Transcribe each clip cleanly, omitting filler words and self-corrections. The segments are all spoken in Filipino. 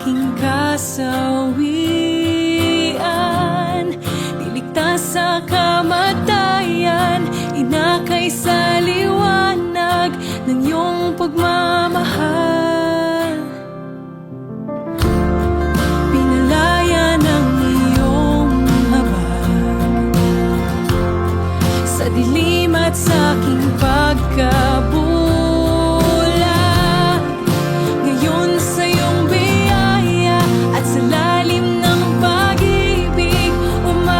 aking kasawian, niligtas sa kamatayan, inakay sa liwanag ng iyong pagmamahal. Pinalaya ng iyong habag sa dilim at sa aking pagkabulag. Ngayon sa iyong biyaya at sa lalim ng pag-ibig umaawit.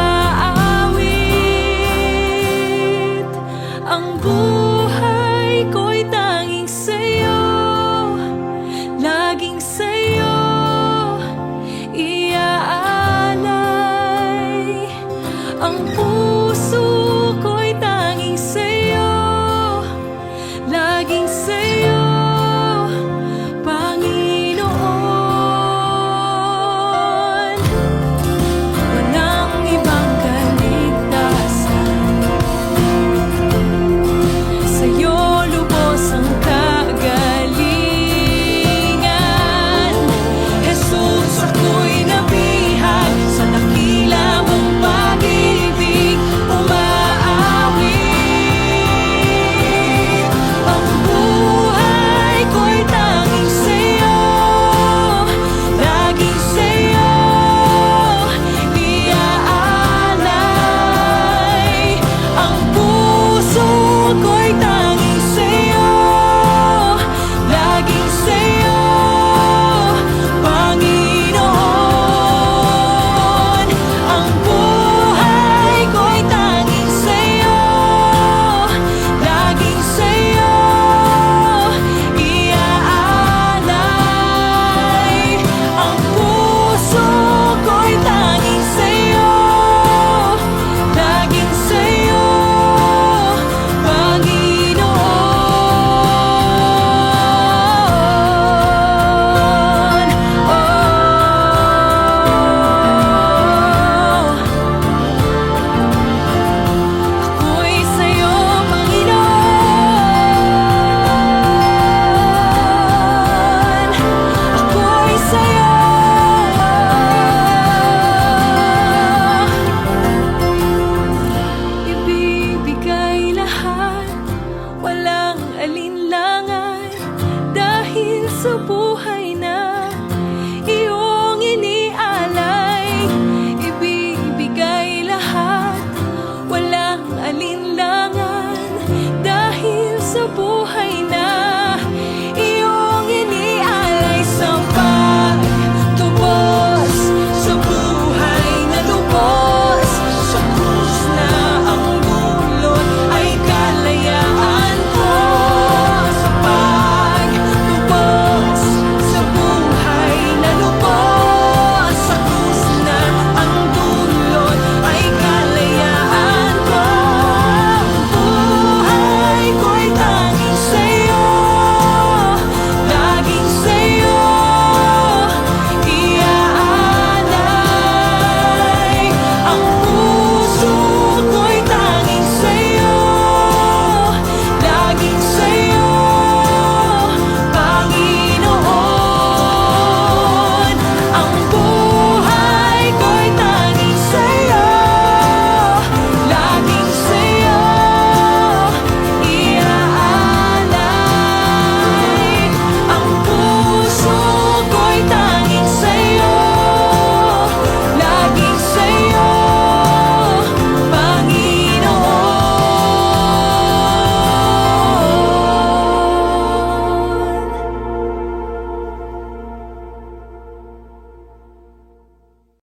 Ang buhay ko'y tanging sa'yo, laging sa'yo iaalay. Ang puso ko'y tanging sa'yo, laging sa'yo, Panginoon. Walang ibang kaligtasan, sa'yo lubos ang kagalingan. Jesus, ako'y nabihag sa dakila mong pag-ibig umaawit. Ang buhay ko'y tanging sa'yo, laging sa'yo iaalay. Ang puso ko'y tanging sa'yo, laging sa'yo, Panginoon. Ang buhay ko'y tanging sa'yo, laging sa'yo iaalay. Ang puso ko'y tanging sa'yo, laging sa'yo, Panginoon. Ako'y sa'yo, Panginoon. Ako'y sa'yo.